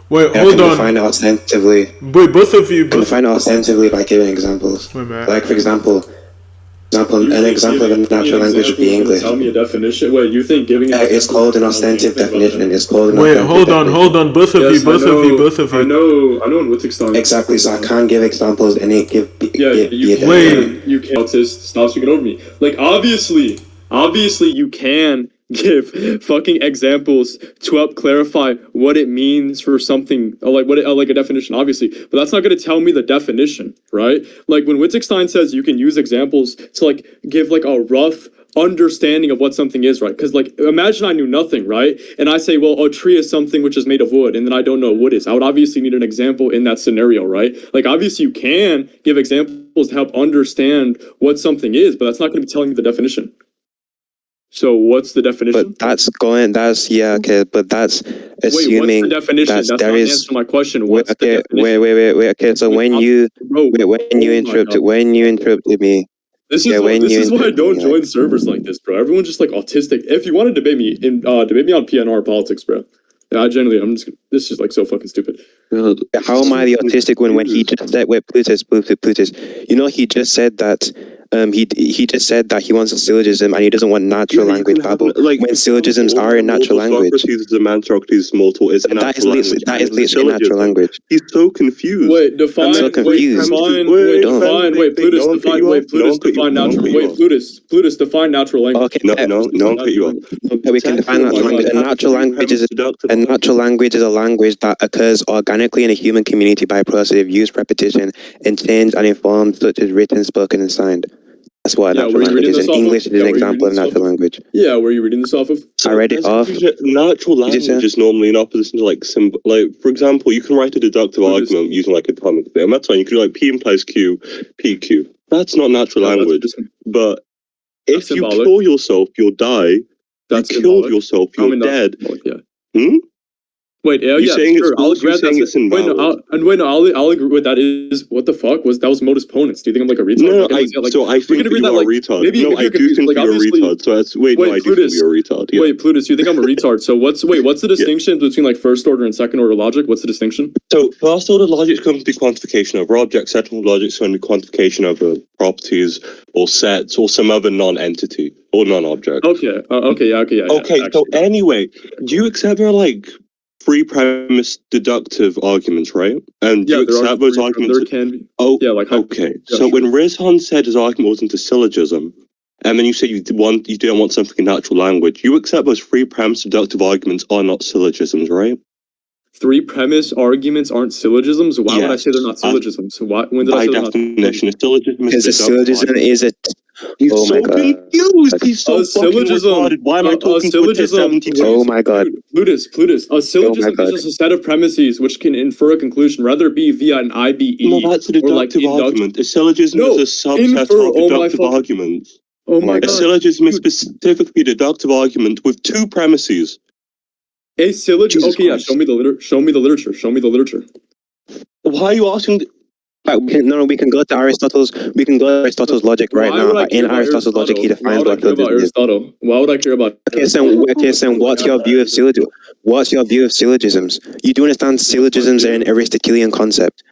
Wait, I hold can on. define it ostensibly. Wait, both of you. I can define it ostensibly by giving examples. Wait a minute. Like, for example, an example of a natural language would be English. Tell me a definition. Wait, you think giving an It's called an ostensive definition. It's called an Wait, authentic hold on, definition. hold on. Both of you, both of you, both of you. I know in Wittgenstein. Exactly, so I can't give examples and it give be Yeah, a you definition. can. You can. Autist, stop speaking over me. Like, obviously, you can give fucking examples to help clarify what it means for something, like a definition, obviously. But that's not going to tell me the definition, right? Like, when Wittgenstein says you can use examples to, like, give, like, a rough understanding of what something is, right? Because, like, imagine I knew nothing, right? And I say, well, a tree is something which is made of wood, and then I don't know what wood is. I would obviously need an example in that scenario, right? Like, obviously you can give examples to help understand what something is, but that's not going to be telling you the definition. So what's the definition? But that's okay, but that's assuming wait, what's the definition? That's there not is answering my question. What's okay, the definition? wait. Okay, so when you interrupted me. This is why I don't join servers like this, bro. Everyone's just like autistic. If you want to debate me debate me on PNR politics, bro. Yeah, this is like so fucking stupid. How am I the autistic one when he just said, wait, Plutus. You know, he just said that he just said that he wants a syllogism and he doesn't want natural language babble. Like, when syllogisms are in natural language. Socrates is a man, Socrates is mortal. It's that is literally natural language. He's so confused. Wait, define. I'm so confused. Plutus, define natural. Wait, Plutus, define natural language. Okay, no, cut you off. Okay, we can define natural language. A natural language is a language that occurs organically in a human community by a process of use, repetition, and change and informed, such as written, spoken, and signed. That's what a natural language is. In English, it is an example of natural language. Yeah, were you reading this off of? I read it off. Natural language is normally in opposition to like symbol. Like, for example, you can write a deductive argument using like atomic theorem. That's fine. You can do like P implies Q, PQ. That's not natural language. But if you kill yourself, you'll die. You killed yourself, you're dead. Wait, yeah, sure. I'll agree with that. I'll agree with that. Is what the fuck was that? Was modus ponens? Do you think I'm like a retard? No, I think you are a retard. No, I do think you're a retard. So that's I do think you're a retard. Yeah. Wait, Plutus, you think I'm a retard? So what's the distinction between like first order and second order logic? What's the distinction? So first order logic is going to be quantification over objects. Second order logic is going to be quantification over properties or sets or some other non-entity or non-object. Okay. Okay. So anyway, do you accept there are like free premise deductive arguments, right? And you accept those arguments. There can be. Oh, yeah, like okay. Yeah, so when RIZZHAN said his argument wasn't a syllogism, and then you said you don't want something in natural language, you accept those free premise deductive arguments are not syllogisms, right? Free premise arguments aren't syllogisms. Why would I say they're not syllogisms? When did I say they're not? By definition, a syllogism is because a syllogism is a. He's so confused. He's so fucking retarded. Why am I talking to a 72? Oh my god. Plutus. A syllogism is just a set of premises which can infer a conclusion, whether it be via an IBE. No, that's a deductive argument. A syllogism is a subset of deductive arguments. Oh my god. A syllogism is specifically a deductive argument with two premises. A syllogism. Okay, yeah. Show me the literature. Why are you asking? We can go to Aristotle's. We can go to Aristotle's logic right now. In Aristotle's logic, he defines what syllogism is. Why would I care about? Okay, so what's your view of syllogism? What's your view of syllogisms? You do understand syllogisms are an Aristotelian concept.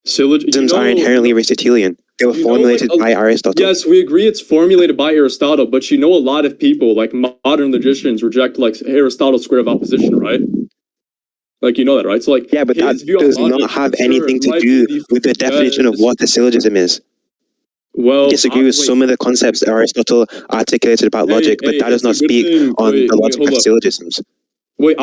Syllogisms are inherently Aristotelian. They were formulated by Aristotle. Yes, we agree it's formulated by Aristotle, but a lot of people, like modern logicians, reject like Aristotle's square of opposition, right? Like, you know that, right? So like, yeah, but that does not have anything to do with the definition of what a syllogism is. Well, I disagree with some of the concepts that Aristotle articulated about logic, but that does not speak on the logic of syllogisms. Wait,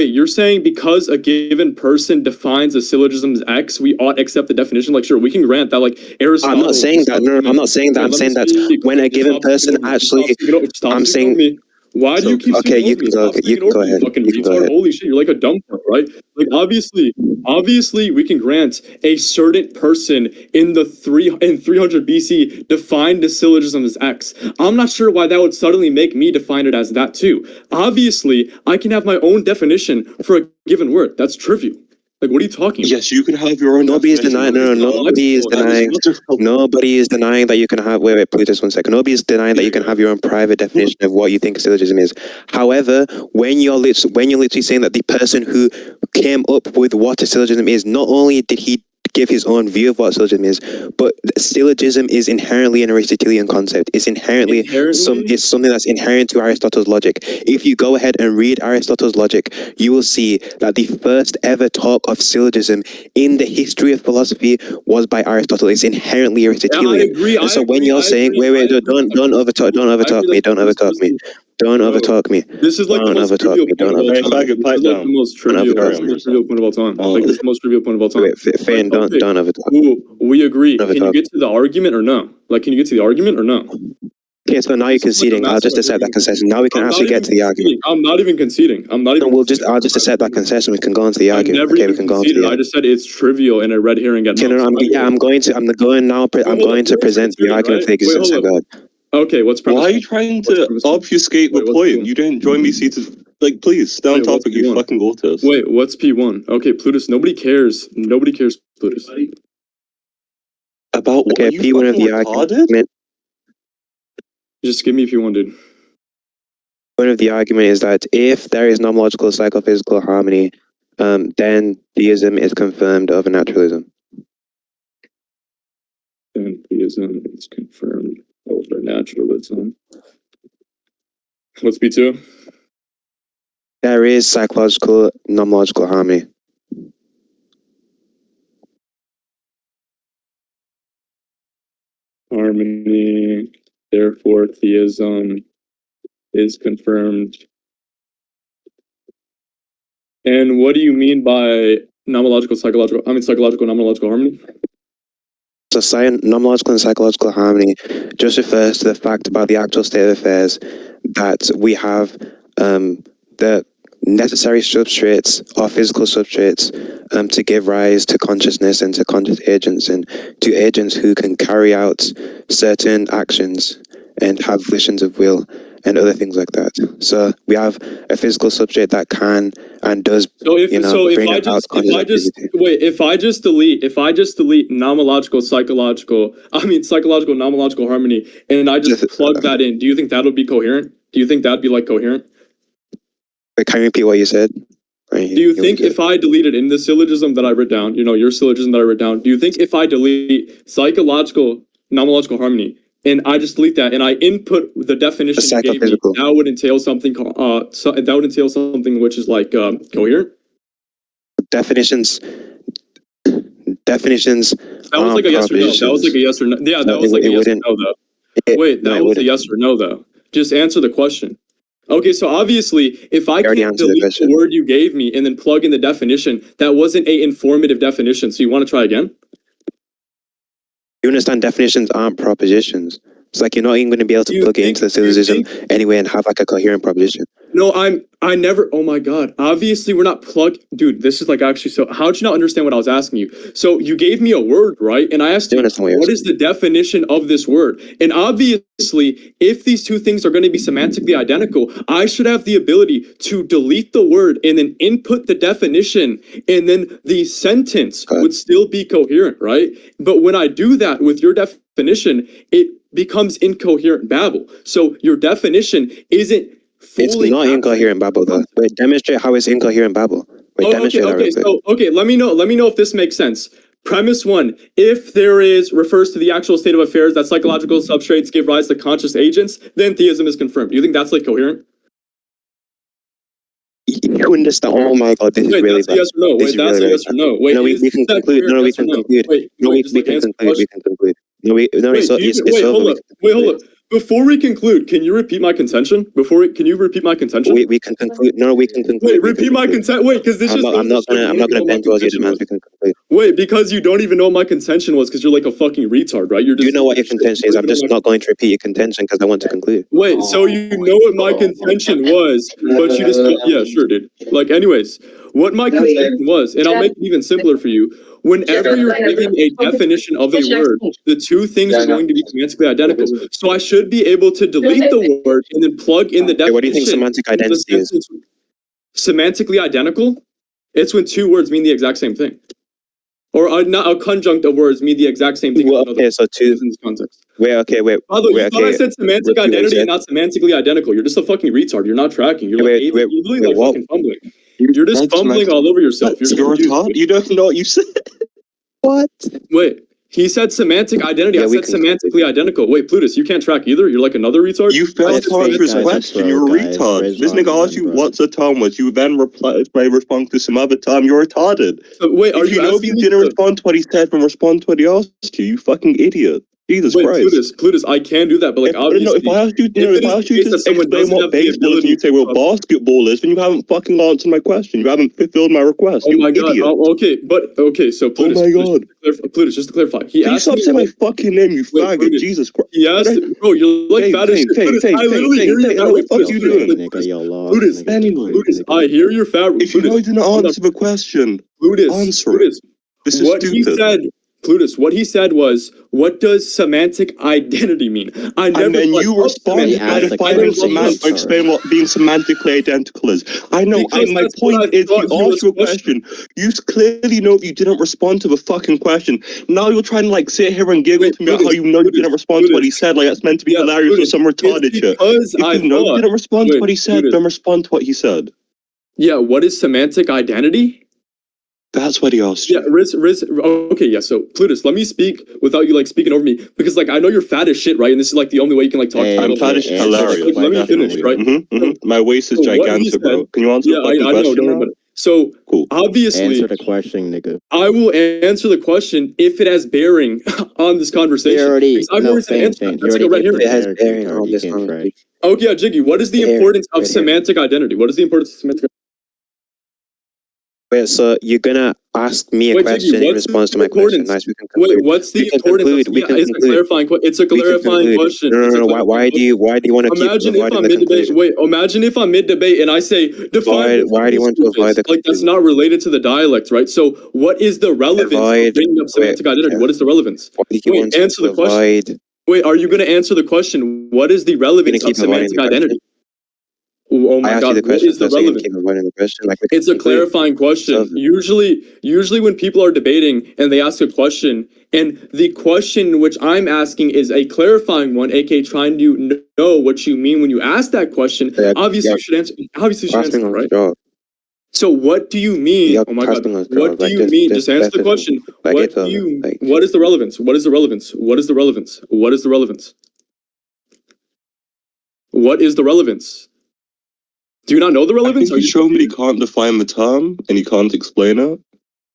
you're saying because a given person defines a syllogism as X, we ought to accept the definition? Like, sure, we can grant that, like, Aristotle... I'm not saying that, I'm not saying that. I'm saying that when a given person actually... I'm saying... Why do you keep speaking over me? You can go ahead. Fucking retard. Holy shit, you're like a dumb fuck, right? Like, obviously, we can grant a certain person in 300 BC defined the syllogism as X. I'm not sure why that would suddenly make me define it as that too. Obviously, I can have my own definition for a given word. That's trivial. Like, what are you talking about? Yes, you can have your own. Nobody is denying. Nobody is denying. Nobody is denying that you can have. Wait, please, just 1 second. Nobody is denying that you can have your own private definition of what you think syllogism is. However, when you're literally saying that the person who came up with what a syllogism is, not only did he give his own view of what syllogism is, but syllogism is inherently an Aristotelian concept. It's inherently it's something that's inherent to Aristotle's logic. If you go ahead and read Aristotle's logic, you will see that the first ever talk of syllogism in the history of philosophy was by Aristotle. It's inherently Aristotelian. Yeah, I agree. And so when you're saying, don't overtalk me. Don't overtalk me. This is like the most trivial point of all time. This is like the most trivial point of all time. Like, this is the most trivial point of all time. Wait, Fane, don't overtalk. Ooh, we agree. Can you get to the argument or no? Like, can you get to the argument or no? Okay, so now you're conceding. I'll just accept that concession. Now we can actually get to the argument. I'm not even conceding. I'll just accept that concession. We can go on to the argument. Okay, we can go on to the argument. I just said it's trivial and a red herring. I'm going to present the argument for the existence of God. Okay, what's premise? Why are you trying to obfuscate the point? You didn't join me seated. Like, please, stay on topic, you fucking Goldtest. Wait, what's P1? Okay, Plutus, nobody cares, Plutus. About what? Okay, P1 of the argument. Just give me P1, dude. One of the argument is that if there is nomological psychophysical harmony, then theism is confirmed over naturalism. Then theism is confirmed over naturalism. What's P2? There is psychological nomological harmony. Harmony, therefore theism is confirmed. And what do you mean by psychological nomological harmony? So nomological and psychological harmony just refers to the fact about the actual state of affairs that we have the necessary substrates or physical substrates to give rise to consciousness and to conscious agents and to agents who can carry out certain actions and have volitions of will and other things like that. So we have a physical substrate that can and does bring about conscious activity. Wait, if I just delete psychological nomological harmony and I just plug that in, do you think that'll be coherent? Do you think that'd be like coherent? Wait, can you repeat what you said? Do you think if I deleted in the syllogism that I wrote down, your syllogism that I wrote down, do you think if I delete psychological nomological harmony and I just delete that and I input the definition you gave me, that would entail something which is like coherent? Definitions. That was like a yes or no. That was like a yes or no. Yeah, that was like a yes or no though. Wait, that was a yes or no though. Just answer the question. Okay, so obviously, if I can't delete the word you gave me and then plug in the definition, that wasn't a informative definition. So you want to try again? You understand definitions aren't propositions. It's like you're not even going to be able to plug it into the syllogism anyway and have like a coherent proposition. No, I never, oh my God. Obviously, we're not dude, this is like actually, so how'd you not understand what I was asking you? So you gave me a word, right? And I asked you, what is the definition of this word? And obviously, if these two things are going to be semantically identical, I should have the ability to delete the word and then input the definition, and then the sentence would still be coherent, right? But when I do that with your definition, it becomes incoherent babble. So your definition isn't fully. It's not incoherent babble though. Wait, demonstrate how it's incoherent babble. Okay, let me know if this makes sense. Premise 1, if there refers to the actual state of affairs that psychological substrates give rise to conscious agents, then theism is confirmed. Do you think that's like coherent? You understand? Oh my God, this is really bad. Yes or no? Wait, that's a yes or no. Wait, we can conclude. No, we can conclude. We can conclude. Hold up. Before we conclude, can you repeat my contention? Can you repeat my contention? We can conclude. No, we can conclude. Wait, repeat my contention. Wait, because this is. I'm not gonna bend towards your demands. We can conclude. Wait, because you don't even know what my contention was, because you're like a fucking retard, right? You know what your contention is. I'm just not going to repeat your contention because I want to conclude. Wait, so you know what my contention was, but you just sure, dude. Like, anyways, what my contention was, and I'll make it even simpler for you. Whenever you're giving a definition of a word, the two things are going to be semantically identical. So I should be able to delete the word and then plug in the definition. What do you think semantic identity is? Semantically identical? It's when two words mean the exact same thing. Or not a conjunct of words mean the exact same thing. Well, okay, so two. In this context. Wait. Although you thought I Okay. said semantic identity and not semantically identical. You're just a fucking retard. You're not tracking. You're like, you're literally like fucking fumbling. You're just fumbling all over yourself. You're retarded. You don't know what you said. What? Wait. He said semantic identity. I said semantically identical. Wait, Plutus, you can't track either? You're like another retard? You failed to answer his question. You're a retard. This nigga asked you what's a term was. You then replied by responding to some other term. You're retarded. Wait, are you know if you didn't respond to what he said, then respond to what he asked you. You fucking idiot. Jesus Christ. Plutus, I can do that, but like obviously. If I asked you to explain what baseball is and you say, well, basketball is, then you haven't fucking answered my question. You haven't fulfilled my request. Oh my god. Okay, so Plutus. Oh my god. Plutus, just to clarify. Can you stop saying my fucking name, you faggot? Jesus Christ. He asked, bro, you're like fat as shit. I literally hear you. What the fuck are you doing? Plutus, I hear you're fat. If you know you didn't answer the question, answer it. This is stupid. Plutus, what he said was, what does semantic identity mean? And then you responded by defining explain what being semantically identical is. I know, my point is, you asked you a question. You clearly know you didn't respond to the fucking question. Now you're trying to like sit here and giggle to me about how you know you didn't respond to what he said. Like that's meant to be hilarious or some retarded shit. If you know you didn't respond to what he said, then respond to what he said. Yeah, what is semantic identity? That's what he asked you. Yeah, Riz. Okay, yeah. So Plutus, let me speak without you like speaking over me, because like I know you're fat as shit, right? And this is like the only way you can like talk. I'm fat as shit. Hilarious. Let me finish, right? My waist is gigantic, bro. Can you answer the question? I know. So cool. Obviously, answer the question, nigga. I will answer the question if it has bearing on this conversation. It has bearing on this conversation. Okay, yeah, Jiggy. What is the importance of semantic identity? What is the importance of semantic? Wait, so you're gonna ask me a question in response to my question? Nice, we can conclude. Wait, what's the importance? It's a clarifying question. It's a clarifying question. No. Why do you want to keep avoiding the conclusion? Wait, imagine if I'm mid-debate and I say define. Why do you want to avoid the conclusion? Like that's not related to the dialect, right? So what is the relevance of bringing up semantic identity? What is the relevance? Wait, answer the question. Wait, are you going to answer the question? What is the relevance of semantic identity? Oh my god, what is the relevance? It's a clarifying question. Usually when people are debating and they ask a question, and the question which I'm asking is a clarifying one, aka trying to know what you mean when you ask that question, obviously you should answer, right? So what do you mean? Oh my god, what do you mean? Just answer the question. What do you? What is the relevance? What is the relevance? What is the relevance? What is the relevance? What is the relevance? Do you not know the relevance? Are you showing that he can't define the term and he can't explain it?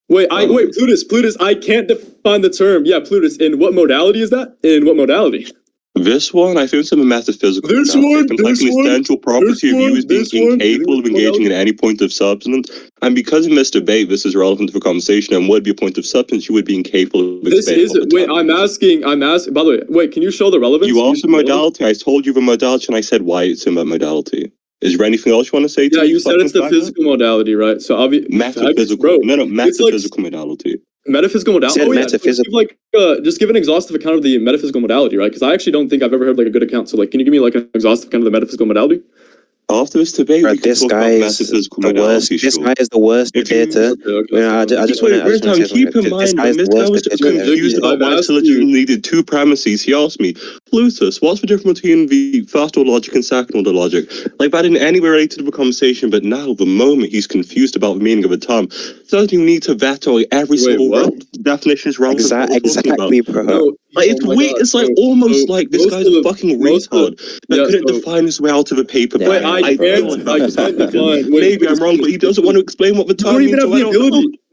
Wait, Plutus, I can't define the term. Yeah, Plutus, in what modality is that? In what modality? This one, I think it's a metaphysical. This one, like an essential property of you is being incapable of engaging in any point of substance. And because in this debate, this is relevant to the conversation and would be a point of substance, you would be incapable of explaining. I'm asking, by the way, wait, can you show the relevance? You asked the modality, I told you the modality, and I said why it's in that modality. Is there anything else you want to say? Yeah, you said it's the physical modality, right? So obviously, metaphysical. No, metaphysical modality. Metaphysical modality. Oh, yeah. Metaphysical. Just give an exhaustive account of the metaphysical modality, right? Because I actually don't think I've ever heard like a good account. So like, can you give me like an exhaustive account of the metaphysical modality? After this debate, this guy is the worst. This guy is the worst debater. I just want to keep in mind, this guy was just confused about why syllogism needed two premises. He asked me, Plutus, what's the difference between the first order logic and second order logic? Like that didn't anywhere relate to the conversation, but now the moment he's confused about the meaning of a term, doesn't even need to vet or every single definition is relevant. Exactly, bro. No, it's weird. It's like almost like this guy's a fucking retard that couldn't define his way out of a paper. Maybe I'm wrong, but he doesn't want to explain what the term means.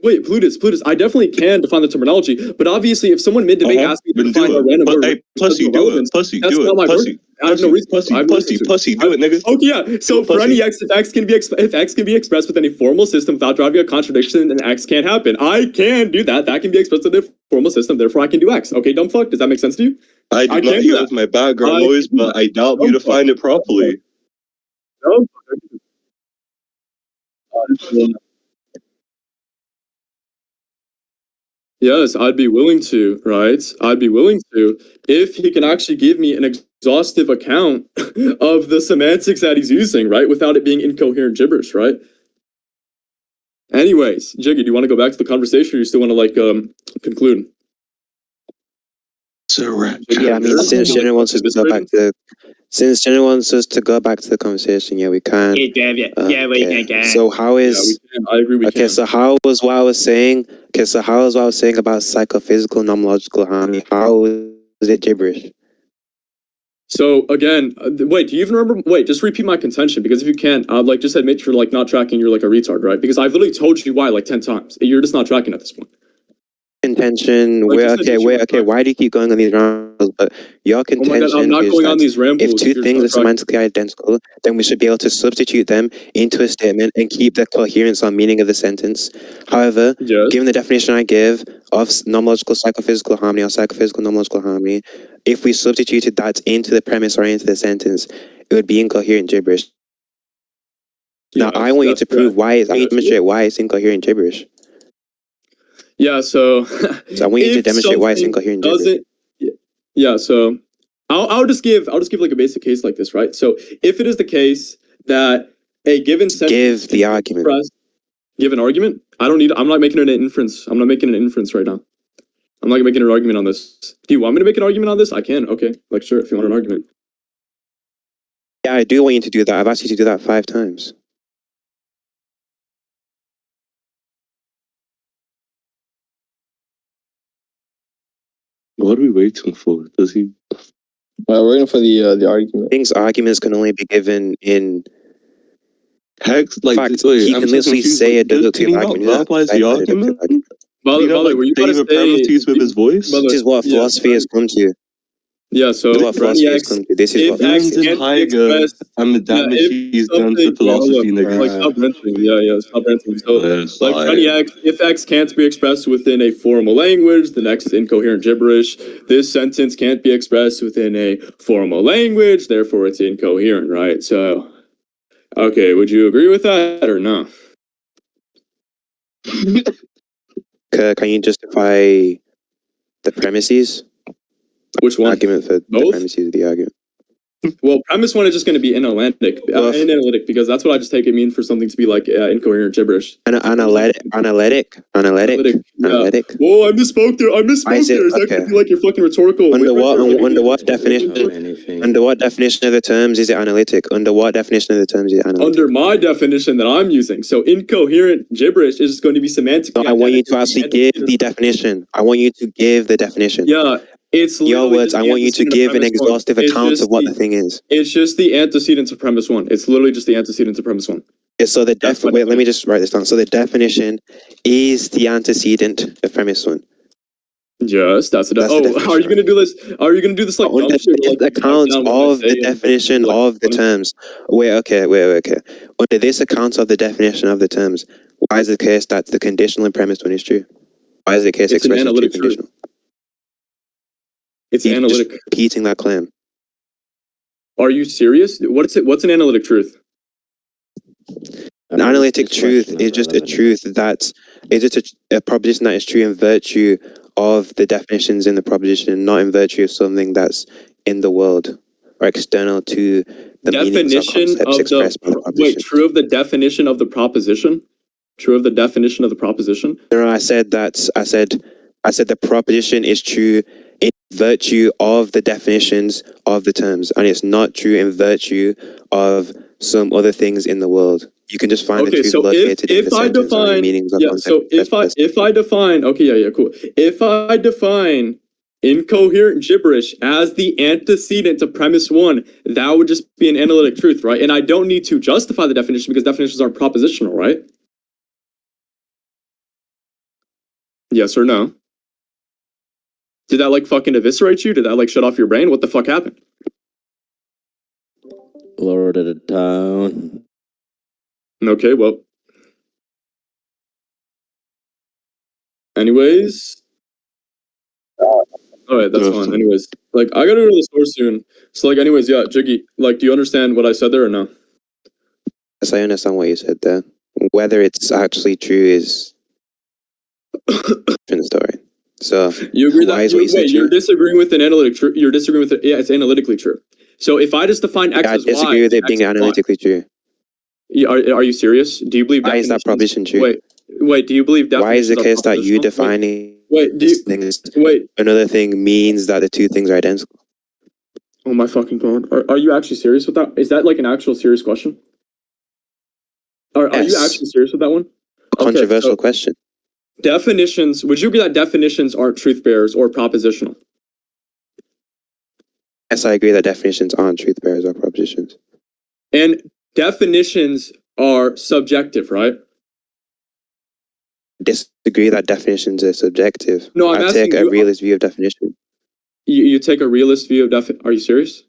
Wait, Plutus, I definitely can define the terminology, but obviously if someone mid-debate asks me to define a random word, pussy, do it, pussy, do it, pussy. I have no reason. Pussy, do it, nigga. Okay, yeah. So for any x, if x can be expressed with any formal system without driving a contradiction, then x can't happen. I can do that. That can be expressed with a formal system. Therefore, I can do x. Okay, dumb fuck. Does that make sense to you? I do not hear with my background noise, but I doubt you defined it properly. No. Yes, I'd be willing to, right? I'd be willing to if he can actually give me an exhaustive account of the semantics that he's using, right? Without it being incoherent gibberish, right? Anyways, Jiggy, do you want to go back to the conversation, or you still want to like conclude? Yeah, I mean, since Jenna wants us to go back to the conversation, yeah, we can. We can. So how is I agree. We okay? can. So how was what I was saying? Okay, so how was what I was saying about psychophysical nomological harmony? How was it gibberish? So again, wait, do you even remember? Wait, just repeat my contention, because if you can't, I'd like just admit you're like not tracking. You're like a retard, right? Because I've literally told you why like 10 times. You're just not tracking at this point. Contention. Like Okay. Why do you keep going on these rambles? But your contention oh my God, I'm not is going that on these rambles. if two things are semantically identical, then we should be able to substitute them into a statement and keep the coherence or meaning of the sentence. However, Yes. given the definition I give of nomological psychophysical harmony or psychophysical nomological harmony, if we substituted that into the premise or into the sentence, it would be incoherent gibberish. Now, I want you to prove why I need to demonstrate why it's incoherent gibberish. Yeah, so I want you to demonstrate why it's incoherent gibberish. Yeah, so I'll just give like a basic case like this, right? So if it is the case that a given sentence give the argument. Give an argument? I'm not making an inference. I'm not making an inference right now. I'm not making an argument on this. Do you want me to make an argument on this? I can. Okay. Like, sure, if you want an argument. Yeah, I do want you to do that. I've asked you to do that 5 times. What are we waiting for? Does he? We're waiting for the argument. Things arguments can only be given in text. Like, fact, he can literally say a deductive argument. Verbalize the argument. Were you about to say premises with his voice? This is what philosophy has come to. Yeah, so This is what philosophy has come to. This is what philosophy in Heidegger and the damage he's done to philosophy. Like, stop ranting. Yeah, stop ranting. So, if X can't be expressed within a formal language, then X is incoherent gibberish. This sentence can't be expressed within a formal language, therefore it's incoherent, right? So, okay, would you agree with that or no? Can you justify the premises? Which one? Argument for both? The premises of the argument. Well, premise one is just going to be analytic, because that's what I just take it mean for something to be like incoherent gibberish. Analytic. Yeah. Whoa, I misspoke there. Is that going to be like your fucking rhetorical? Under what definition? Under what definition of the terms is it analytic? Under what definition of the terms is it analytic? Under my definition that I'm using. So incoherent gibberish is going to be semantic. No, I want you to actually give the definition. I want you to give the definition. Yeah. It's your words. I want you to give an exhaustive account of what the thing is. It's just the antecedent to premise one. It's literally just the antecedent to premise one. Yeah, so wait, let me just write this down. So the definition is the antecedent of premise one. Yes, that's the definition. Are you going to do this? Are you going to do this like account of the definition of the terms? Wait, okay. Under this account of the definition of the terms, why is the case that the conditional in premise one is true? Why is the case expression true conditional? It's analytic. Just repeating that claim. Are you serious? What's an analytic truth? An analytic truth is just a truth that is just a proposition that is true in virtue of the definitions in the proposition, not in virtue of something that's in the world or external to the definition meanings or concepts expressed by the proposition. Wait, true of the definition of the proposition? True of the definition of the proposition? No, I said the proposition is true in virtue of the definitions of the terms, and it's not true in virtue of some other things in the world. You can just find the truth located in the sentence or the meanings of concepts. So if I define, cool. If I define incoherent gibberish as the antecedent to premise one, that would just be an analytic truth, right? And I don't need to justify the definition because definitions aren't propositional, right? Yes or no? Did that like fucking eviscerate you? Did that like shut off your brain? What the fuck happened? Lowered it down. Okay, well. Anyways. Alright, that's fine. Anyways. Like, I gotta go to the store soon. So like, anyways, yeah, Jiggy, like, do you understand what I said there or no? Yes, I understand what you said there. Whether it's actually true is a different story. So you agree that you're disagreeing with an analytic truth. You're disagreeing with it. Yeah, it's analytically true. So if I just define X as Y, I disagree with it being analytically true. Are you serious? Do you believe why is that proposition true? Wait, Wait, do you believe definitions Why is the case that you propositional? defining Wait, this thing is another thing means that the two things are identical? Oh my fucking god. Are you actually serious with that? Is that like an actual serious question? Are you Yes. actually serious with that one? A controversial question. Definitions, would you agree that definitions aren't truth bearers or propositional? Yes, I agree that definitions aren't truth bearers or propositions. And definitions are subjective, right? Disagree that definitions are subjective. No, I'm I asking take a you- realist view of definition. You take a realist view of Are you serious?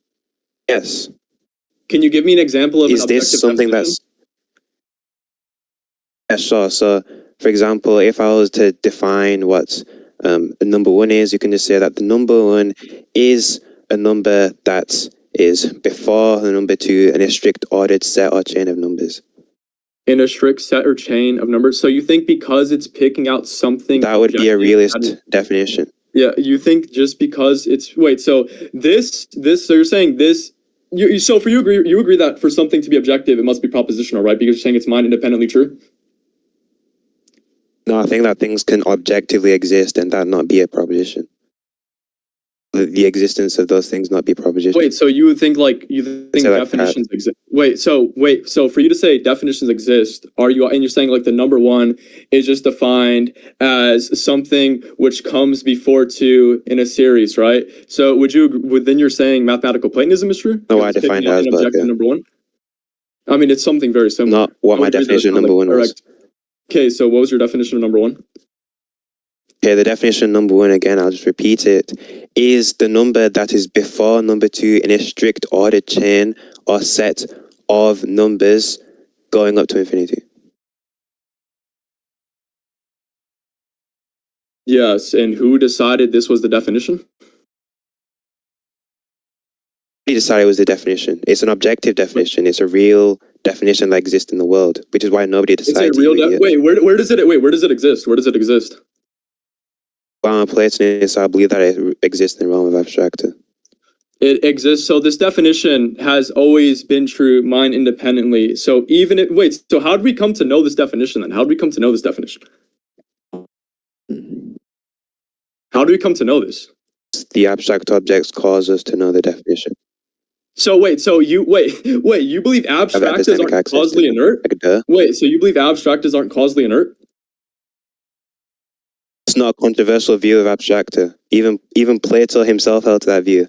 Yes. Can you give me an example of Is an this objective something definition? that's... Yeah, sure. So, for example, if I was to define what a number one is, you can just say that the number one is a number that is before the number two in a strict ordered set or chain of numbers. In a strict set or chain of numbers? So you think because it's picking out something... That would be a realist definition. Yeah, you think just because it's... Wait, so so you're saying this... So for you agree that for something to be objective, it must be propositional, right? Because you're saying it's mind independently true? No, I think that things can objectively exist and that not be a proposition. The existence of those things not be proposition. Wait, so you think definitions exist? Wait, so for you to say definitions exist, and you're saying like the number one is just defined as something which comes before two in a series, right? So then you're saying mathematical Platonism is true? No, I defined it as objective number one. I mean, it's something very similar. Not what my definition of number one was. Okay, so what was your definition of number one? Okay, the definition of number one, again, I'll just repeat it, is the number that is before number two in a strict ordered chain or set of numbers going up to infinity. Yes, and who decided this was the definition? He decided it was the definition. It's an objective definition. It's a real definition that exists in the world, which is why nobody decided to use it. Wait, where does it exist? Where does it exist? Well, I'm a Platonist, I believe that it exists in the realm of abstracta. It exists. So this definition has always been true, mind independently. So so how did we come to know this definition then? How did we come to know this definition? How do we come to know this? The abstract objects cause us to know the definition. So you believe abstractors aren't causally inert? Wait, so you believe abstractors aren't causally inert? It's not a controversial view of abstracta. Even Plato himself held to that view.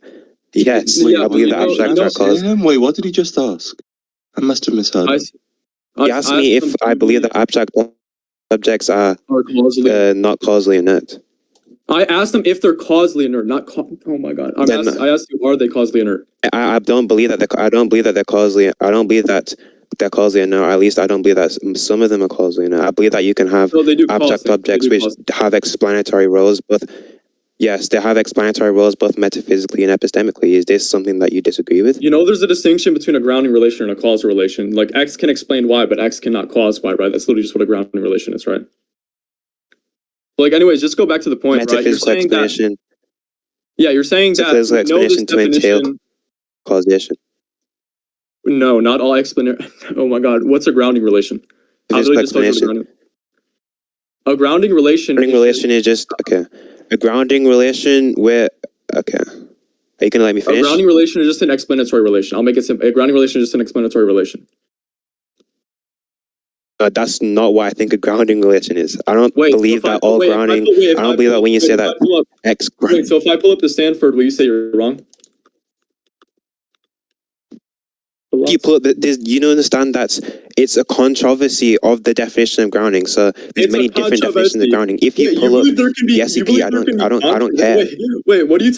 Yes, I believe that abstracts are causal. Wait, what did he just ask? I must have misheard him. He asked me if I believe that abstract objects are not causally inert. I asked them if they're causally inert, not oh my god. I asked you, are they causally inert? I don't believe that they're causally. I don't believe that they're causally inert. Or at least I don't believe that some of them are causally inert. I believe that you can have abstract objects which have explanatory roles, but yes, they have explanatory roles both metaphysically and epistemically. Is this something that you disagree with? You know, there's a distinction between a grounding relation and a causal relation. Like X can explain Y, but X cannot cause Y, right? That's literally just what a grounding relation is, right? Like, anyways, just go back to the point, right? You're saying that. Yeah, you're saying that. Metaphysical explanation to entail causation. No, not all explanation. Oh my god, what's a grounding relation? A grounding relation. A grounding relation is just a grounding relation where Are you gonna let me finish? A grounding relation is just an explanatory relation. I'll make it simple. A grounding relation is just an explanatory relation. That's not what I think a grounding relation is. I don't believe that all grounding. I don't believe that when you say that X. Wait, so if I pull up the Stanford, will you say you're wrong? You put you don't understand that it's a controversy of the definition of grounding. So there's many different definitions of grounding. If you pull up the SCP, I don't care. Wait, what do you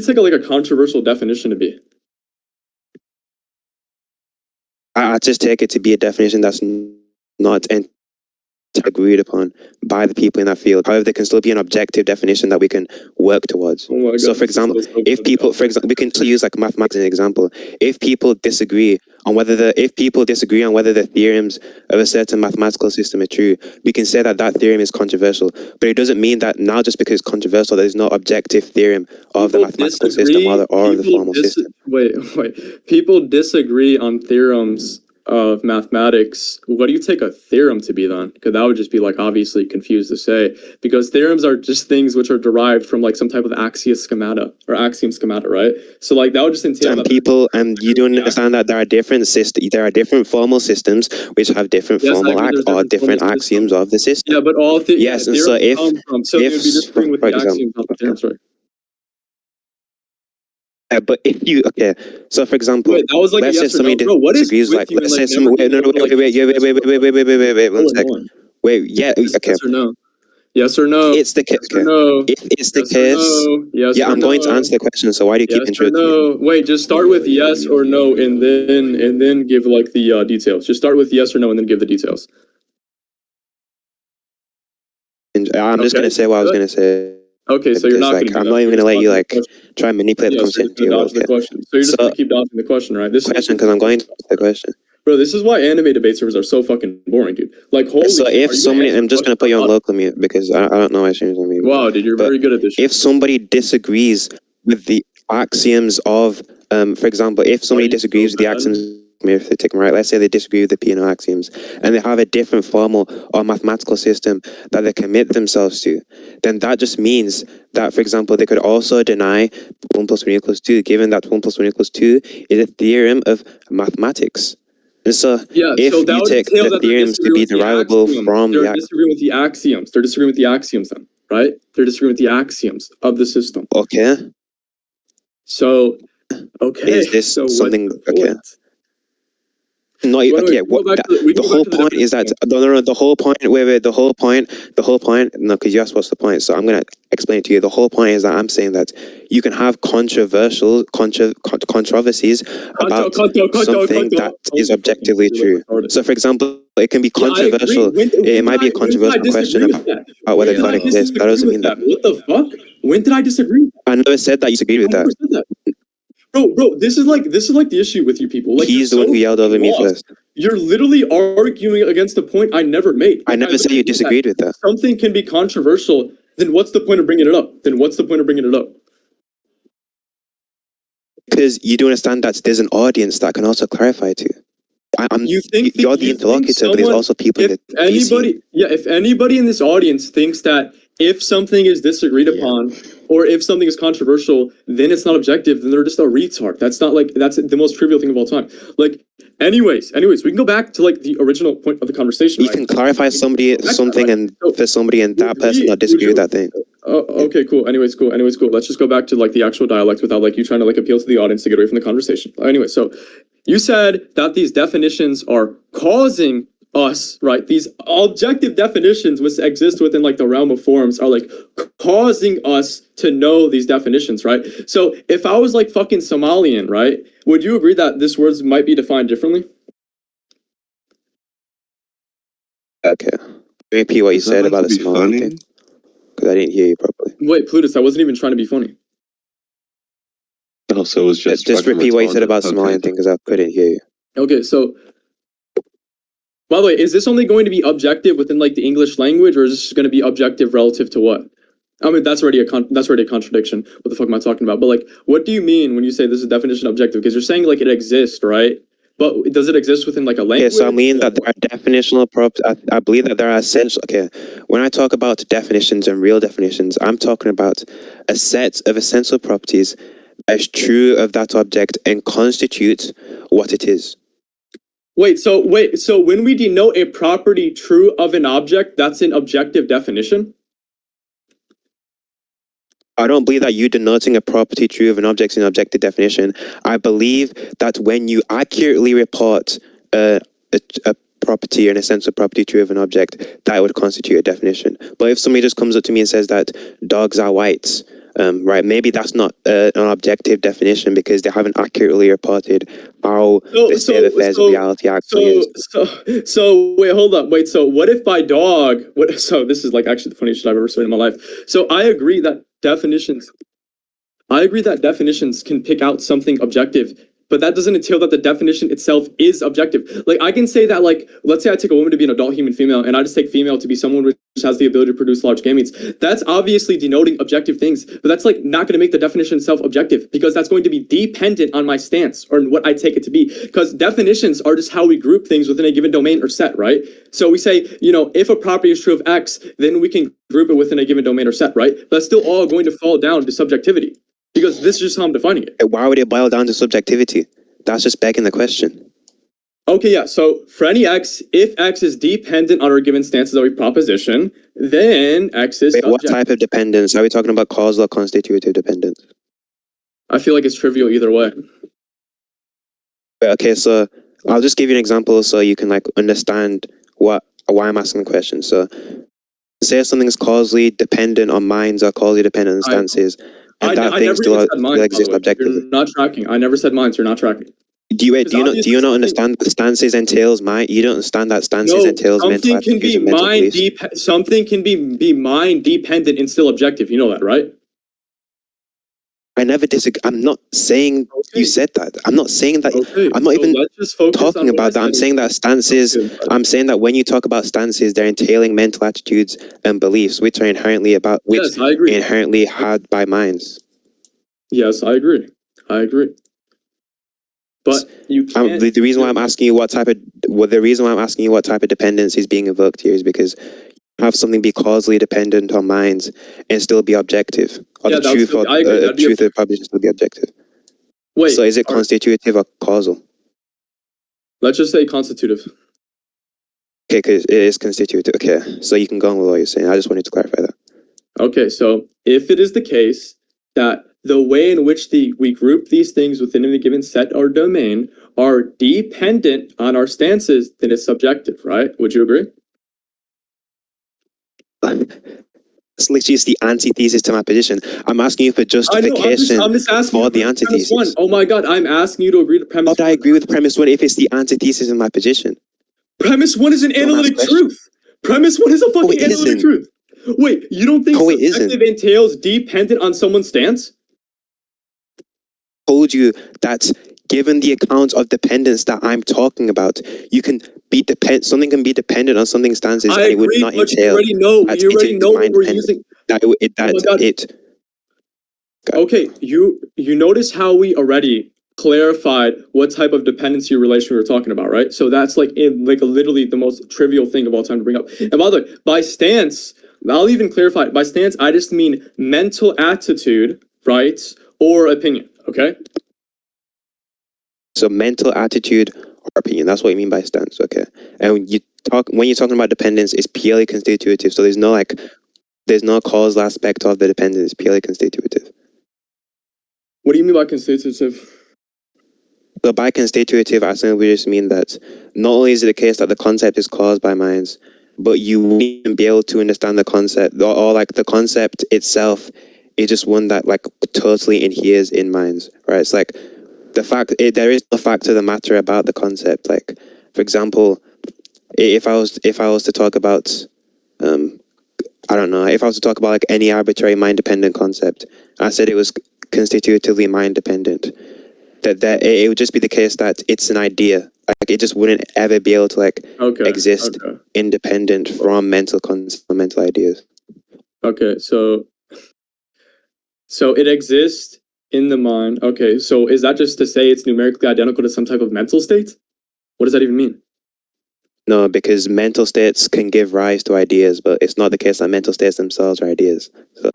take like a controversial definition to be? I just take it to be a definition that's not agreed upon by the people in that field. However, there can still be an objective definition that we can work towards. Oh so, for example, if people, we can still use like mathematics as an example. If people disagree on whether the theorems of a certain mathematical system are true, we can say that theorem is controversial. But it doesn't mean that now just because it's controversial, there is no objective theorem of the mathematical system or of the formal system. Wait. People disagree on theorems of mathematics, what do you take a theorem to be then? Because that would just be like obviously confused to say, because theorems are just things which are derived from like some type of axiom schemata, right? So like that would just entail and people, and you don't understand that there are different formal systems which have different different axioms of the system. Yeah, but all yes, and so if they would be disagreeing with the axioms, not the theorems, right? But if you so for example, wait, that was like let's say somebody disagrees, like let's say some wait, no, wait, one second. Wait, yeah, okay. Yes or no? Yes or no? It's the case. Yes or no? If it's the case, Yes yeah, or I'm going to answer the question. So why do you keep yes or interrupting me? no? Wait, just start with yes or no, and then give like the details. Just start with yes or no, and then give the details. And I'm just gonna say what I was gonna say. Okay, so you're not like, gonna. I'm not even gonna let you like try and manipulate the conversation to your will. So you're just gonna keep dodging the question, right? This question, because I'm going to the question. Bro, this is why anime debate servers are so fucking boring, dude. Like, holy so if somebody, I'm just gonna put you on local mute because I don't know why she's on mute. Wow, dude, you're very good at this shit. If somebody disagrees with the axioms of, for example, if somebody disagrees with the axioms, if they take them right, let's say they disagree with the P&O axioms, and they have a different formal or mathematical system that they commit themselves to, then that just means that, for example, they could also deny 1 + 1 = 2, given that 1 + 1 = 2 is a theorem of mathematics. And so, if so you take the theorems to be derivable from they're disagreeing with the axioms. They're disagreeing with the axioms then, right? They're disagreeing with the axioms of the system. Okay. So, okay. Is this so something okay? No, okay. The whole point is that the whole point. Wait. The whole point. No, because you asked what's the point. So I'm gonna explain it to you. The whole point is that I'm saying that you can have controversies about something that is objectively true. So, for example, it can be controversial. It might be a controversial question about whether God exists. That doesn't mean that. What the fuck? When did I disagree? I never said that you disagreed with that. Bro, this is like the issue with you people. Like, he's the one who yelled over me first. You're literally arguing against a point I never made. I never said you disagreed with that. Something can be controversial. Then what's the point of bringing it up? Because you do understand that there's an audience that can also clarify too. You're the interlocutor, but there's also people in the PC. If anybody in this audience thinks that if something is disagreed upon, or if something is controversial, then it's not objective, then they're just a retard. That's the most trivial thing of all time. Like, anyways, we can go back to like the original point of the conversation. You can clarify something and for somebody and that person not disagree with that thing. Okay, cool. Anyways, cool. Let's just go back to like the actual dialect without like you trying to like appeal to the audience to get away from the conversation. Anyway, so you said that these definitions are causing us, right? These objective definitions which exist within like the realm of forms are like causing us to know these definitions, right? So if I was like fucking Somalian, right? Would you agree that this words might be defined differently? Okay. Repeat what you said about the Somalian thing. Because I didn't hear you properly. Wait, Plutus, I wasn't even trying to be funny. Also, it was just repeat what you said about Somalian thing because I couldn't hear you. Okay, so by the way, is this only going to be objective within like the English language, or is this going to be objective relative to what? I mean, that's already a contradiction. What the fuck am I talking about? But like, what do you mean when you say this is definition objective? Because you're saying like it exists, right? But does it exist within like a language? Yeah, so I mean that there are definitional props. I believe that there are essential. Okay, when I talk about definitions and real definitions, I'm talking about a set of essential properties that is true of that object and constitute what it is. Wait, so when we denote a property true of an object, that's an objective definition? I don't believe that you denoting a property true of an object is an objective definition. I believe that when you accurately report a property or an essential property true of an object, that would constitute a definition. But if somebody just comes up to me and says that dogs are white, right, maybe that's not an objective definition because they haven't accurately reported how the state of affairs of reality actually is. So wait, hold up. Wait, so what if by dog, so this is like actually the funniest shit I've ever seen in my life. So I agree that definitions can pick out something objective but that doesn't entail that the definition itself is objective. Like I can say that, like, let's say I take a woman to be an adult human female, and I just take female to be someone which has the ability to produce large gametes. That's obviously denoting objective things, but that's like not going to make the definition itself objective, because that's going to be dependent on my stance or what I take it to be. Because definitions are just how we group things within a given domain or set, right? So we say, you know, if a property is true of X, then we can group it within a given domain or set, right? But that's still all going to fall down to subjectivity, because this is just how I'm defining it. Why would it boil down to subjectivity? That's just begging the question. Okay, yeah, so for any X, if X is dependent on our given stances of a proposition, then X is Wait, what type of dependence? Are we talking about causal or constitutive dependence? I feel like it's trivial either way. Wait, okay, so I'll just give you an example so you can like understand why I'm asking the question. So say something's causally dependent on minds or causally dependent on stances, and that thing still exists objectively. You're not tracking. I never said minds. You're not tracking. Do you not understand that stances entails mind? You don't understand that stances entails mental attributes and mental beliefs? Something can be mind dependent and still objective. You know that, right? I never disagree. I'm not saying you said that. I'm not saying that. I'm not even talking about that. I'm saying that stances. I'm saying that when you talk about stances, they're entailing mental attitudes and beliefs, which are inherently inherently had by minds. Yes, I agree. But you can't. The reason why I'm asking you what type of dependence is being evoked here is because you have something be causally dependent on minds and still be objective. Or the truth of the proposition still be objective. Wait. So is it constitutive or causal? Let's just say constitutive. Okay, because it is constitutive. Okay, so you can go on with what you're saying. I just wanted to clarify that. Okay, so if it is the case that the way in which we group these things within a given set or domain are dependent on our stances, then it's subjective, right? Would you agree? It's literally just the antithesis to my position. I'm asking you for justification I'm just asking for the antithesis. Oh my God, I'm asking you to agree to premise 1. How do I agree with premise 1 if it's the antithesis of my position? Premise 1 is an analytic truth. Premise 1 is a fucking analytic truth. Wait, you don't think subjective entails dependent on someone's stance? Told you that given the account of dependence that I'm talking about, you can be something can be dependent on something's stances and it would not entail. You already know what we're using. Okay, you notice how we already clarified what type of dependency relation we were talking about, right? So that's like literally the most trivial thing of all time to bring up. And by the way, by stance, I'll even clarify it. By stance, I just mean mental attitude, right, or opinion. Okay. So mental attitude or opinion, that's what you mean by stance, okay? And when you're talking about dependence, it's purely constitutive. So there's no causal aspect of the dependence, it's purely constitutive. What do you mean by constitutive? So by constitutive, I think we just mean that not only is it the case that the concept is caused by minds, but you won't even be able to understand the concept, or like the concept itself is just one that like totally inheres in minds, right? It's like there is no fact of the matter about the concept. Like, for example, if I was to talk about, I don't know, if I was to talk about like any arbitrary mind-dependent concept, I said it was constitutively mind-dependent, that it would just be the case that it's an idea. Like, it just wouldn't ever be able to like exist independent from mental concepts or mental ideas. Okay, so it exists in the mind. Okay, so is that just to say it's numerically identical to some type of mental state? What does that even mean? No, because mental states can give rise to ideas, but it's not the case that mental states themselves are ideas. So,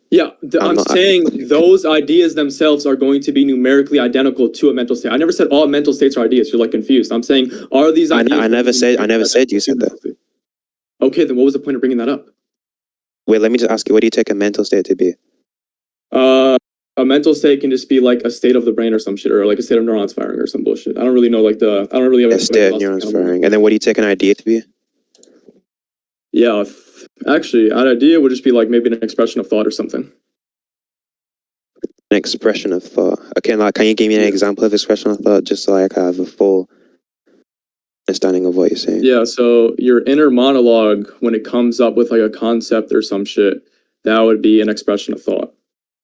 yeah, I'm saying those ideas themselves are going to be numerically identical to a mental state. I never said all mental states are ideas. You're like confused. I'm saying, are these ideas? I never said you said that. Okay, then what was the point of bringing that up? Wait, let me just ask you, what do you take a mental state to be? A mental state can just be like a state of the brain or some shit, or like a state of neurons firing or some bullshit. I don't really know, I don't really have a state of neurons firing. And then what do you take an idea to be? Yeah, actually, an idea would just be like maybe an expression of thought or something. An expression of thought. Okay, now can you give me an example of expression of thought, just so I have a full understanding of what you're saying? Yeah, so your inner monologue, when it comes up with like a concept or some shit, that would be an expression of thought.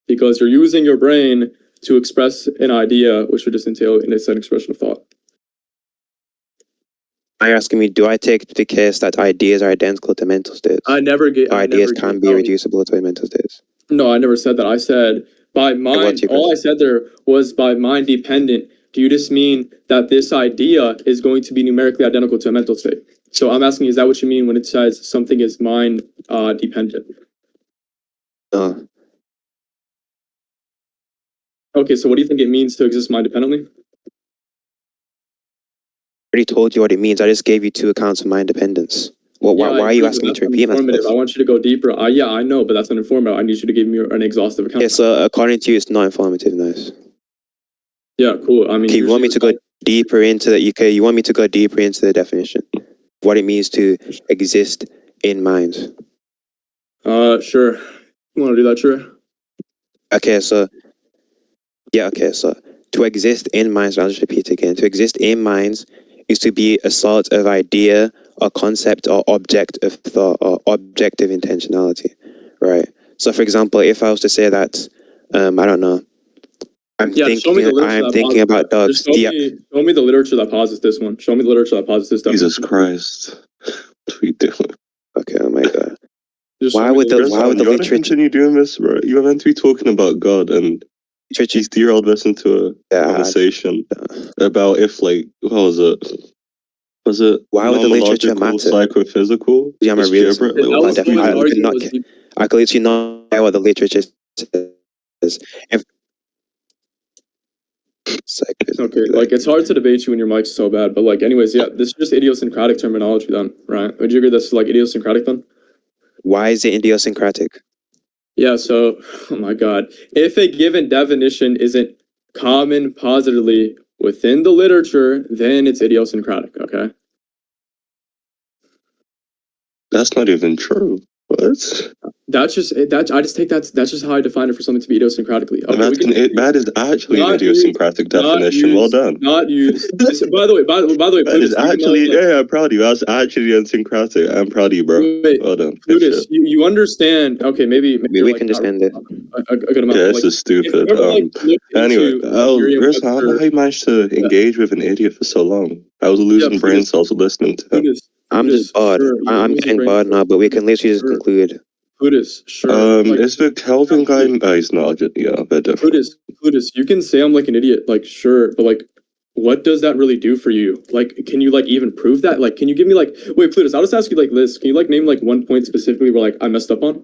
Because you're using your brain to express an idea, which would just entail an expression of thought. Are you asking me, do I take the case that ideas are identical to mental states? Ideas can be reducible to mental states? No, I never said that. I said by mind. All I said there was by mind dependent. Do you just mean that this idea is going to be numerically identical to a mental state? So I'm asking, is that what you mean when it says something is mind dependent? No. Okay, so what do you think it means to exist mind dependently? I already told you what it means. I just gave you 2 accounts of mind dependence. Well, why are you asking me to repeat myself? I want you to go deeper. Yeah, I know, but that's not informative. I need you to give me an exhaustive account. Yeah, so according to you, it's not informative, nice. Yeah, cool. I mean, you want me to go deeper into the you want me to go deeper into the definition, what it means to exist in mind? Sure. You want to do that, sure? Okay, so to exist in minds, I'll just repeat again. To exist in minds is to be a sort of idea or concept or object of thought or object of intentionality, right? So, for example, if I was to say that, I don't know, I'm thinking about dogs. Show me the literature that posits this one. Show me the literature that posits this. Jesus Christ. What are you doing? Okay, oh my God. Why would the literature continue doing this, bro? You're meant to be talking about God, and these 3-year-old listen to a conversation about if, like, what was it? Was it why would the literature matter? Psychophysical? Yeah, I'm a realist. I could literally not care what the literature says. Okay, like it's hard to debate you when your mic's so bad, but like anyways, yeah, this is just idiosyncratic terminology then, right? Would you agree this is like idiosyncratic then? Why is it idiosyncratic? Yeah, so, oh my God. If a given definition isn't common positively within the literature, then it's idiosyncratic, okay? That's not even true. What? I just take that's just how I define it for something to be idiosyncratic. Okay, that is actually an idiosyncratic definition. Well done. Not used. By the way, that is actually, I'm proud of you. That's actually idiosyncratic. I'm proud of you, bro. Wait, well done. Plutus, you understand? Okay, maybe we like, can understand it. A good amount. Yeah, this is stupid. Anyway, RIZZHAN, I don't know how you managed to engage with an idiot for so long. I was losing brain cells listening to him. I'm just bored. I'm getting bored now, but we can literally just conclude. Plutus, sure. Is the Kelvin guy? He's not. Yeah, but definitely. Plutus, you can say I'm like an idiot, like sure, but like, what does that really do for you? Like, can you like even prove that? Like, can you give me like, wait, Plutus, I'll just ask you like this. Can you like name like one point specifically where like I messed up on?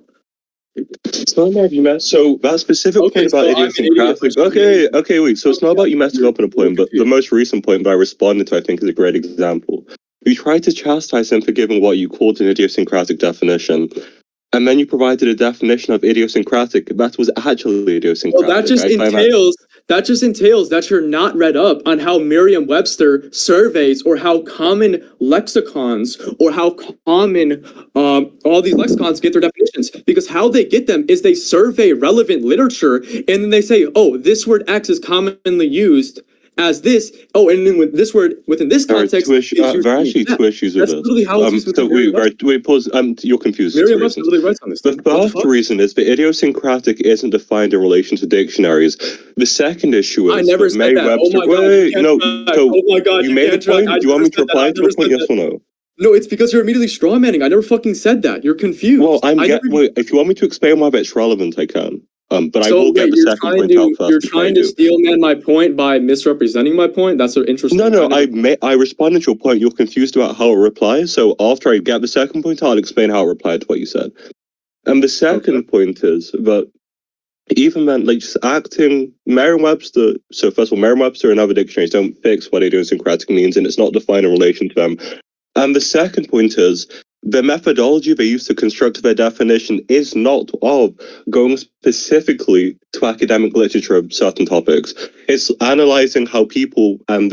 It's not about you messed. So that specific point about idiosyncratic. Okay, wait. So it's not about you messing up on a point, but the most recent point that I responded to, I think, is a great example. You tried to chastise him for giving what you called an idiosyncratic definition. And then you provided a definition of idiosyncratic that was actually idiosyncratic. Well, that just entails that you're not read up on how Merriam-Webster surveys or how common lexicons or how common all these lexicons get their definitions. Because how they get them is they survey relevant literature and then they say, oh, this word X is commonly used as this. Oh, and then with this word within this context, there are actually 2 issues with this. That's literally how it's used. So wait, pause. You're confused. Merriam-Webster really writes on this. The first reason is that idiosyncratic isn't defined in relation to dictionaries. The second issue is I never said that. Oh my God! Oh my God! You made a point. Do you want me to reply to a point? Yes or no? No, it's because you're immediately strawmanning. I never fucking said that. You're confused. Well, wait, if you want me to explain why that's relevant, I can. But I will get the second point out first. You're trying to steelman my point by misrepresenting my point? That's an interesting. No, I responded to your point. You're confused about how it replies. So after I get the second point, I'll explain how it replied to what you said. And the second point is that even then, like just acting Merriam-Webster. So first of all, Merriam-Webster and other dictionaries don't fix what idiosyncratic means, and it's not defined in relation to them. And the second point is the methodology they use to construct their definition is not of going specifically to academic literature of certain topics. It's analyzing how people and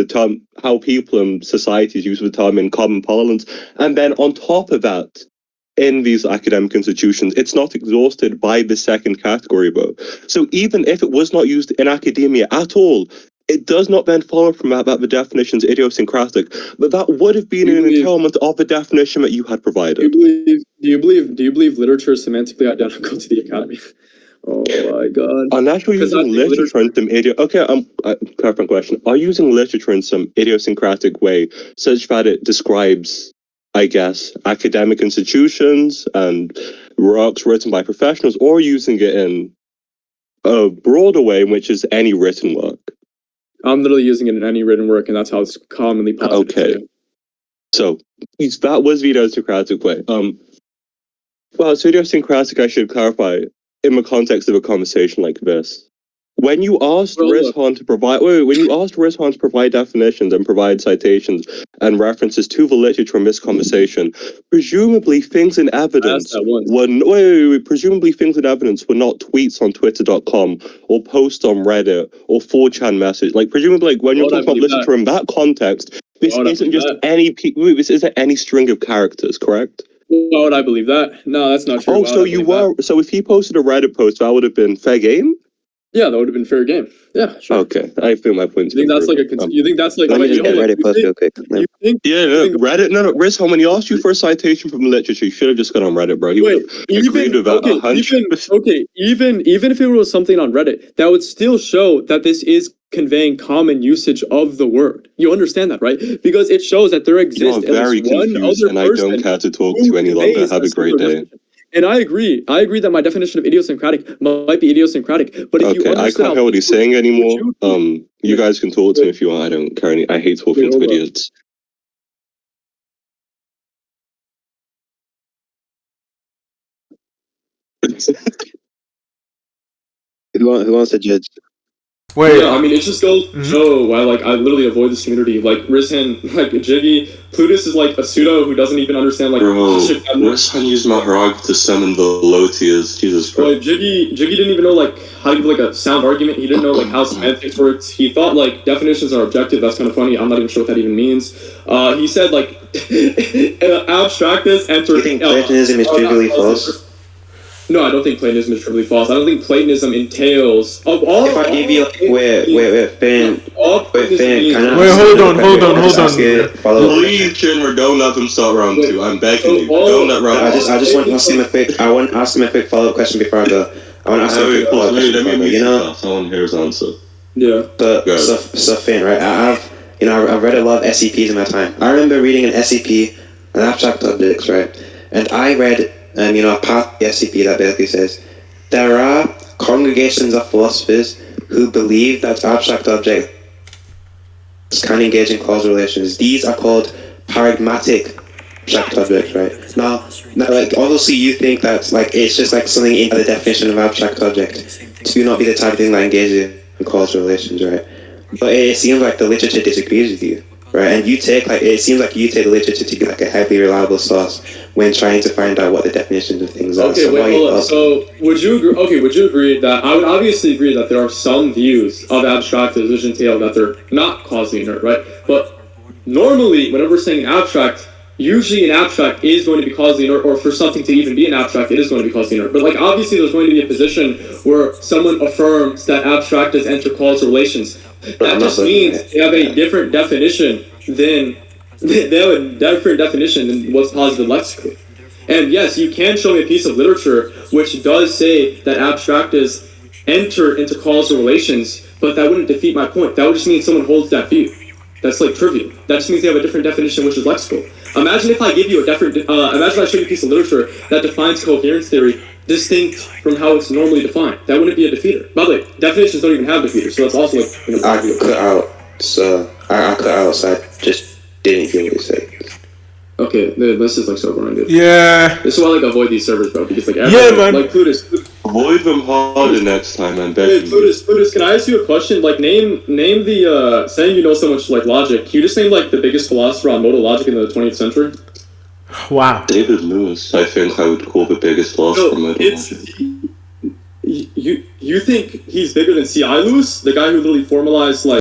societies use the term in common parlance, and then on top of that, in these academic institutions, it's not exhausted by the second category, though. So even if it was not used in academia at all, it does not then follow from that the definition is idiosyncratic, but that would have been an entailment of the definition that you had provided. Do you believe literature is semantically identical to the academy? Oh my god. I'm actually using literature in some clarifying question. Are you using literature in some idiosyncratic way such that it describes, I guess, academic institutions and works written by professionals, or using it in a broader way, which is any written work? I'm literally using it in any written work, and that's how it's commonly posited. Okay. Too. So that was the idiosyncratic way. Well, so idiosyncratic, I should clarify, in the context of a conversation like this. When you asked RIZZHAN to provide definitions and provide citations and references to the literature in this conversation, presumably things in evidence presumably things in evidence were not tweets on Twitter.com or posts on Reddit or 4chan message. Like presumably, like when you're talking about literature in that context, this isn't just this isn't any string of characters, correct? Why would I believe that? No, that's not true. Oh, so you were so if he posted a Reddit post, that would have been fair game? Yeah, that would have been fair game. Yeah, sure. Okay, I feel my point. You think that's like a? You think that's like? Let me just get Reddit post real quick. Reddit. No, RIZZHAN. When he asked you for a citation from the literature, you should have just gone on Reddit, bro. He would have agreed with that 100%. Even if it was something on Reddit, that would still show that this is conveying common usage of the word. You understand that, right? Because it shows that there exists at least one other person, and I don't care to talk to you any longer. Have a great day. And I agree that my definition of idiosyncratic might be idiosyncratic, but if you understand, I can't hear what he's saying anymore. You guys can talk to him if you want. I don't care. I hate talking to idiots. Who wants to judge? Wait. Yeah, I mean, it just goes to show why, like, I literally avoid this community. Like, RIZZHAN, like, Jiggy, Plutus is, like, a pseudo who doesn't even understand, like... Bro, RIZZHAN used my prerogative to summon the low tiers. Jesus Christ. Like, Jiggy didn't even know, like, how to give, like, a sound argument. He didn't know, like, how semantics works. He thought, like, definitions are objective. That's kind of funny. I'm not even sure what that even means. He said, like, abstractness enter... You think Platonism is trivially false? No, I don't think Platonism is trivially false. I don't think Platonism entails... If I give you, Finn, hold on. Please, Chinmer, don't let them start round 2. I'm begging you. Don't let round 2. I just want to ask him a quick follow-up question before I go. I want to ask him a quick follow-up question before I go. You know? I want to hear his answer. Yeah. So Finn, right? I've read a lot of SCPs in my time. I remember reading an SCP, an abstract objects, right? And I read... a part of the SCP that basically says there are congregations of philosophers who believe that abstract objects can engage in causal relations. These are called paradigmatic abstract objects, right? Now, like obviously you think that like it's just like something in the definition of abstract object to not be the type of thing that engages in causal relations, right? But it seems like the literature disagrees with you. Right, and it seems like you take the literature to be like a heavily reliable source when trying to find out what the definitions of things are. Okay, hold on. So, would you agree? Okay, would you agree that I would obviously agree that there are some views of abstractives which entail that they're not causally inert, right? But normally, whenever we're saying abstract, usually an abstract is going to be causally inert, or for something to even be an abstract, it is going to be causally inert. But like obviously, there's going to be a position where someone affirms that abstractives enter causal relations. That just means they have a different definition than what's posited lexically. And yes, you can show me a piece of literature which does say that abstractives enter into causal relations, but that wouldn't defeat my point. That would just mean someone holds that view. That's like trivial. That just means they have a different definition which is lexical. Imagine if I give you imagine I show you a piece of literature that defines coherence theory distinct from how it's normally defined. That wouldn't be a defeater. By the way, definitions don't even have defeaters, so that's also like... I cut out, so I just didn't hear what you said. Okay, this is like so boring. Yeah. This is why I like avoid these servers, bro, because like man. Like Plutus. Avoid them harder next time, man. Hey, Plutus, can I ask you a question? Like name the saying you know so much like logic. Can you just name like the biggest philosopher on modal logic in the 20th century? Wow. David Lewis, I think I would call the biggest philosopher on modal logic. You think he's bigger than C.I. Lewis, the guy who literally formalized like